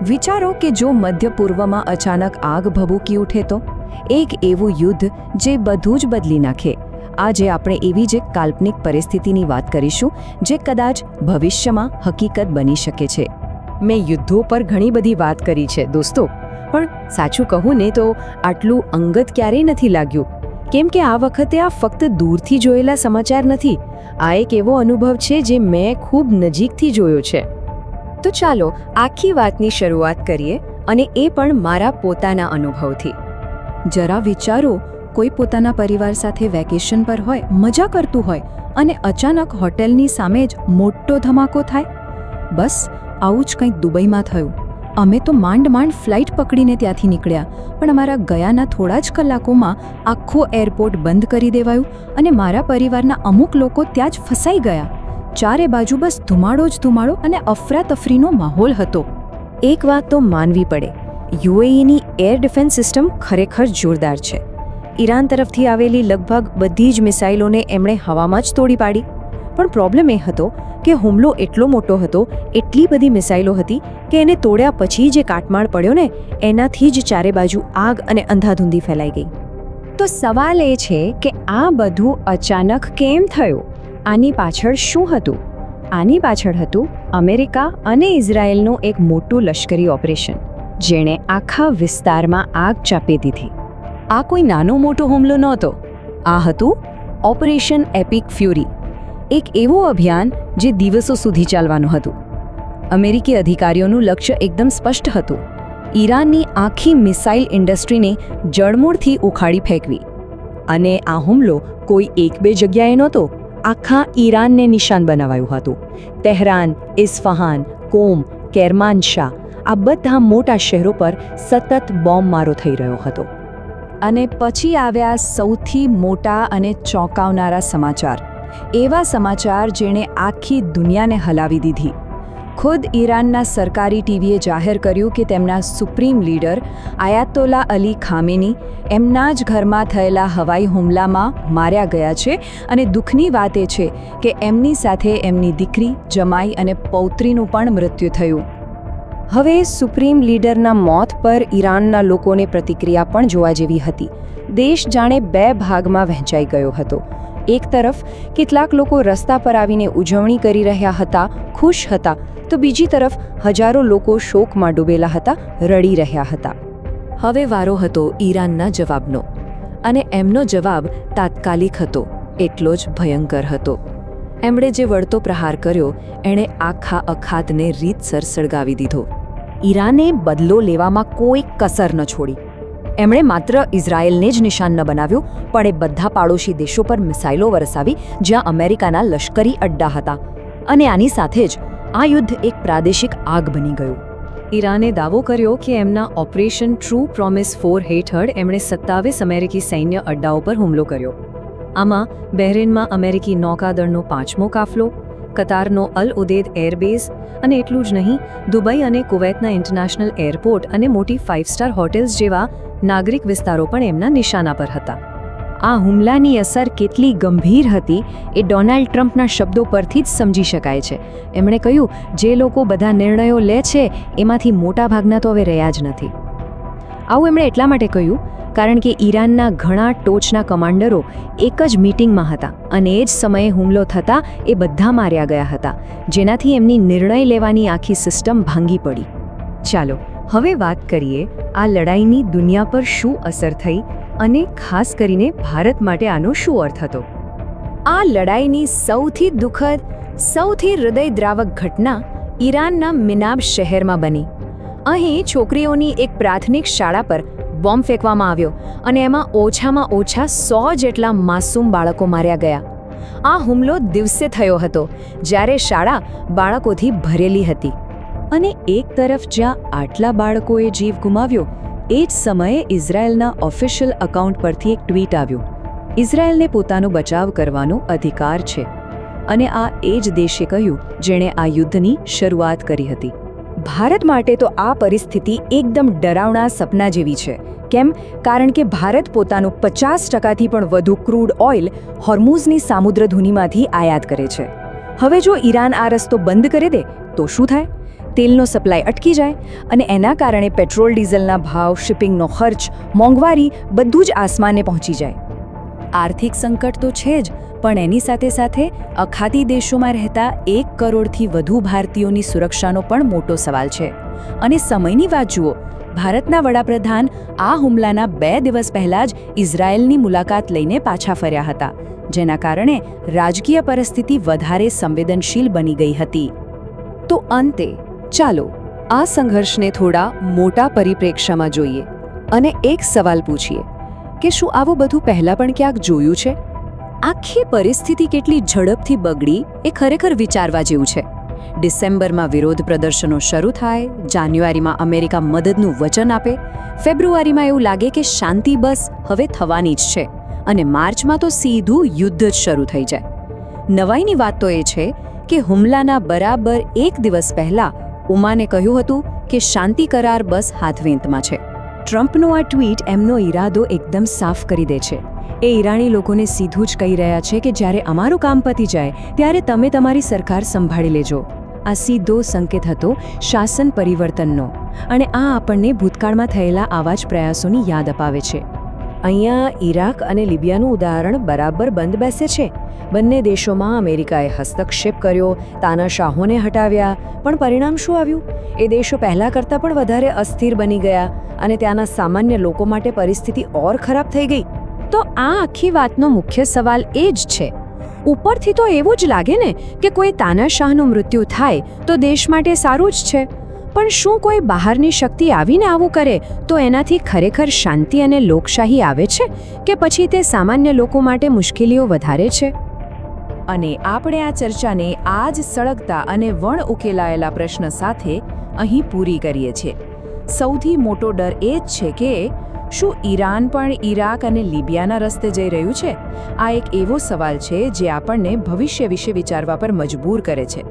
વિચારો કે જો મધ્ય પૂર્વમાં અચાનક આગ ભભૂકી ઉઠે તો એક એવું યુદ્ધ જે બધું જ બદલી નાખે. આજે આપણે એવી જ એક કાલ્પનિક પરિસ્થિતિની વાત કરીશું જે કદાચ ભવિષ્યમાં હકીકત બની શકે છે. મેં યુદ્ધો પર ઘણી બધી વાત કરી છે દોસ્તો, પણ સાચું કહું ને તો આટલું અંગત ક્યારેય નથી લાગ્યું, કેમ કે આ વખતે આ ફક્ત દૂરથી જોયેલા સમાચાર નથી. આ એક એવો અનુભવ છે જે મેં ખૂબ નજીકથી જોયો છે. તો ચાલો આખી વાતની શરૂઆત કરીએ, અને એ પણ મારા પોતાના અનુભવથી. જરા વિચારો, કોઈ પોતાના પરિવાર સાથે વેકેશન પર હોય, મજા કરતું હોય, અને અચાનક હોટેલની સામે જ મોટો ધમાકો થાય. બસ આવું જ કંઈક દુબઈમાં થયું. અમે તો માંડ ફ્લાઇટ પકડીને ત્યાંથી નીકળ્યા, પણ અમારા ગયાના થોડા જ કલાકોમાં આખું એરપોર્ટ બંધ કરી દેવાયું અને મારા પરિવારના અમુક લોકો ત્યાં જ ફસાઈ ગયા. ચારે બાજુ બસ ધુમાડો જ ધુમાડો અને અફરાતફરીનો માહોલ હતો. એક વાત તો માનવી પડે, યુએઈની એર ડિફેન્સ સિસ્ટમ ખરેખર જોરદાર છે. ઈરાન તરફથી આવેલી લગભગ બધી જ મિસાઇલોને એમણે હવામાં જ તોડી પાડી. પણ પ્રોબ્લેમ એ હતો કે હુમલો એટલો મોટો હતો, એટલી બધી મિસાઇલો હતી કે એને તોડ્યા પછી જે કાટમાળ પડ્યો ને, એનાથી જ ચારે બાજુ આગ અને અંધાધૂંધી ફેલાઈ ગઈ. તો સવાલ એ છે કે આ બધું અચાનક કેમ થયું? આની પાછળ શું હતું? આની પાછળ હતું અમેરિકા અને ઇઝરાયેલનું એક મોટું લશ્કરી ઓપરેશન, જેણે આખા વિસ્તારમાં આગ ચાપી દીધી. આ કોઈ નાનો મોટો હુમલો નહોતો. આ હતું ઓપરેશન એપિક ફ્યુરી, એક એવું અભિયાન જે દિવસો સુધી ચાલવાનું હતું. અમેરિકી અધિકારીઓનું લક્ષ્ય એકદમ સ્પષ્ટ હતું: ઈરાનની આખી મિસાઇલ ઇન્ડસ્ટ્રીને જડમૂળથી ઉખાડી ફેંકવી. અને આ હુમલો કોઈ એક બે જગ્યાએ નહોતો, આખા ઈરાનને નિશાન બનાવાયું હતું. તહેરાન, ઇસ્ફહાન, કોમ, કેરમાનશાહ, આ બધા મોટા શહેરો પર સતત બોમ્બમારો થઈ રહ્યો હતો. અને પછી આવ્યા સૌથી મોટા અને ચોંકાવનારા સમાચાર, એવા સમાચાર જેણે આખી દુનિયાને હલાવી દીધી. ખુદ ઈરાનના સરકારી ટીવીએ જાહેર કર્યું કે તેમના સુપ્રીમ લીડર આયાતોલા અલી ખામેની એમના જ ઘરમાં થયેલા હવાઈ હુમલામાં માર્યા ગયા છે. અને દુઃખની વાત એ છે કે એમની સાથે એમની દીકરી, જમાઈ અને પૌત્રીનું પણ મૃત્યુ થયું. હવે સુપ્રીમ લીડરના મોત પર ઈરાનના લોકોની પ્રતિક્રિયા પણ જોવા જેવી હતી. દેશ જાણે બે ભાગમાં વહેંચાઈ ગયો હતો. એક તરફ કેટલાક લોકો રસ્તા પર આવીને ઉજવણી કરી રહ્યા હતા, ખુશ હતા, તો બીજી તરફ હજારો લોકો શોકમાં ડૂબેલા હતા, રડી રહ્યા હતા. હવે વારો હતો ઈરાનના જવાબનો, અને એમનો જવાબ તાત્કાલિક હતો, એટલો જ ભયંકર હતો. એમણે જે વળતો પ્રહાર કર્યો, એણે આખા અખાતને રીતસર સળગાવી દીધો. ઈરાને બદલો લેવામાં કોઈ કસર ન છોડી. એમણે માત્ર ઇઝરાયેલને જ નિશાન ન બનાવ્યું, પણ એ બધા પાડોશી દેશો પર મિસાઇલો વરસાવી જ્યાં અમેરિકાના લશ્કરી અડ્ડા હતા. અને આની સાથે જ આ યુદ્ધ એક પ્રાદેશિક આગ બની ગયું. ઈરાને દાવો કર્યો કે એમના ઓપરેશન ટ્રુ પ્રોમિસ 4 હેઠળ એમણે 27 અમેરિકી સૈન્ય અડ્ડાઓ પર હુમલો કર્યો. આમાં બહેરેનમાં અમેરિકી નૌકાદળનો 5મો કાફલો, કતારનો અલ ઉદેદ એરબેઝ, અને એટલું જ નહીં, દુબઈ અને કુવૈતના ઇન્ટરનેશનલ એરપોર્ટ અને મોટી 5 સ્ટાર હોટેલ્સ જેવા નાગરિક વિસ્તારો પણ એમના નિશાના પર હતા. આ હુમલાની અસર કેટલી ગંભીર હતી એ ડોનાલ્ડ ટ્રમ્પના શબ્દો પરથી જ સમજી શકાય છે. એમણે કહ્યું, જે લોકો બધા નિર્ણયો લે છે એમાંથી મોટા ભાગના તો હવે રહ્યા જ નથી. આવું એમણે એટલા માટે કહ્યું કારણ કે ઈરાનના ઘણા ટોચના કમાન્ડરો એક જ મીટિંગમાં હતા, અને એ જ સમયે હુમલો થતાં એ બધા માર્યા ગયા હતા, જેનાથી એમની નિર્ણય લેવાની આખી સિસ્ટમ ભાંગી પડી. ચાલો હવે વાત કરીએ આ લડાઈની દુનિયા પર શું અસર થઈ, અને ખાસ કરીને ભારત માટે આનો શું અર્થ હતો. આ લડાઈની સૌથી દુઃખદ, સૌથી હૃદયદ્રાવક ઘટના ઈરાનના મિનાબ શહેરમાં બની. અહીં છોકરીઓની એક પ્રાથમિક શાળા પર બોમ્બ ફેંકવામાં આવ્યો, અને એમાં ઓછામાં ઓછા 100 જેટલા માસૂમ બાળકો માર્યા ગયા. આ હુમલો દિવસે થયો હતો જ્યારે શાળા બાળકોથી ભરેલી હતી. અને એક તરફ જ્યાં આટલા બાળકોએ જીવ ગુમાવ્યો, એ જ સમયે ઇઝરાયેલના ઓફિશિયલ એકાઉન્ટ પરથી એક ટ્વીટ આવ્યું: ઇઝરાયેલને પોતાનો બચાવ કરવાનો અધિકાર છે. અને આ એ જ દેશે કહ્યું જેણે આ યુદ્ધની શરૂઆત કરી હતી. ભારત માટે તો આ પરિસ્થિતિ એકદમ ડરાવના સપના જેવી છે. કેમ? કારણ કે ભારત પોતાનું 50%થી પણ વધુ ક્રૂડ ઓઇલ હોર્મુઝની સામુદ્રધુનીમાંથી આયાત કરે છે. હવે જો ઈરાન આ રસ્તો બંધ કરી દે તો શું થાય? તેલનો સપ્લાય અટકી જાય અને એના કારણે પેટ્રોલ ડીઝલના ભાવ, શિપિંગનો ખર્ચ, મોંઘવારી બધું જ આસમાને પહોંચી જાય. આર્થિક સંકટ તો છે જ, પણ એની સાથે સાથે અખાતી દેશોમાં રહેતા 1 કરોડથી વધુ ભારતીયોની સુરક્ષાનો પણ મોટો સવાલ છે. અને સમયની વાત જુઓ, ભારતના વડાપ્રધાન આ હુમલાના 2 દિવસ પહેલાં જ ઇઝરાયેલની મુલાકાત લઈને પાછા ફર્યા હતા, જેના કારણે રાજકીય પરિસ્થિતિ વધારે સંવેદનશીલ બની ગઈ હતી. તો અંતે ચાલો આ સંઘર્ષને થોડા મોટા પરિપ્રેક્ષ્યમાં જોઈએ અને એક સવાલ પૂછીએ કે શું આવું બધું પહેલાં પણ ક્યાંક જોયું છે? આખી પરિસ્થિતિ કેટલી ઝડપથી બગડી એ ખરેખર વિચારવા જેવું છે. ડિસેમ્બરમાં વિરોધ પ્રદર્શનો શરૂ થાય, જાન્યુઆરીમાં અમેરિકા મદદનું વચન આપે, ફેબ્રુઆરીમાં એવું લાગે કે શાંતિ બસ હવે થવાની જ છે, અને માર્ચમાં તો સીધું યુદ્ધ જ શરૂ થઈ જાય. નવાઈની વાત તો એ છે કે હુમલાના બરાબર 1 દિવસ પહેલા ઉમાને કહ્યું હતું કે શાંતિ કરાર બસ હાથવેંતમાં છે. ટ્રમ્પનો આ ટ્વીટ એમનો ઈરાદો એકદમ સાફ કરી દે છે. એ ઈરાની લોકોને સીધું જ કહી રહ્યા છે કે જ્યારે અમારું કામ પતી જાય ત્યારે તમે તમારી સરકાર સંભાળી લેજો. આ સીધો સંકેત હતો શાસન પરિવર્તનનો, અને આ આપણને ભૂતકાળમાં થયેલા આવા જ પ્રયાસોની યાદ અપાવે છે. અહીંયા ઈરાક અને લિબિયાનું ઉદાહરણ બરાબર બંધ બેસે છે. બંને દેશોમાં અમેરિકાએ હસ્તક્ષેપ કર્યો, તાનાશાહોને હટાવ્યા, પણ પરિણામ શું આવ્યું? એ દેશો પહેલાં કરતાં પણ વધારે અસ્થિર બની ગયા અને ત્યાંના સામાન્ય લોકો માટે પરિસ્થિતિ ઓર ખરાબ થઈ ગઈ. તો આ આખી વાતનો મુખ્ય સવાલ એ જ છે. ઉપરથી તો એવું જ લાગે ને કે કોઈ તાનાશાહનું મૃત્યુ થાય તો દેશ માટે સારું જ છે, પણ શું કોઈ બહારની શક્તિ આવીને આવું કરે તો એનાથી ખરેખર શાંતિ અને લોકશાહી આવે છે કે પછી તે સામાન્ય લોકો માટે મુશ્કેલીઓ વધારે છે? અને આપણે આ ચર્ચાને આ જ સળગતા અને વણ ઉકેલાયેલા પ્રશ્ન સાથે અહીં પૂરી કરીએ છીએ. સૌથી મોટો ડર એ જ છે કે શું ઈરાન પણ ઈરાક અને લિબિયાના રસ્તે જઈ રહ્યું છે? આ એક એવો સવાલ છે જે આપણને ભવિષ્ય વિશે વિચારવા પર મજબૂર કરે છે.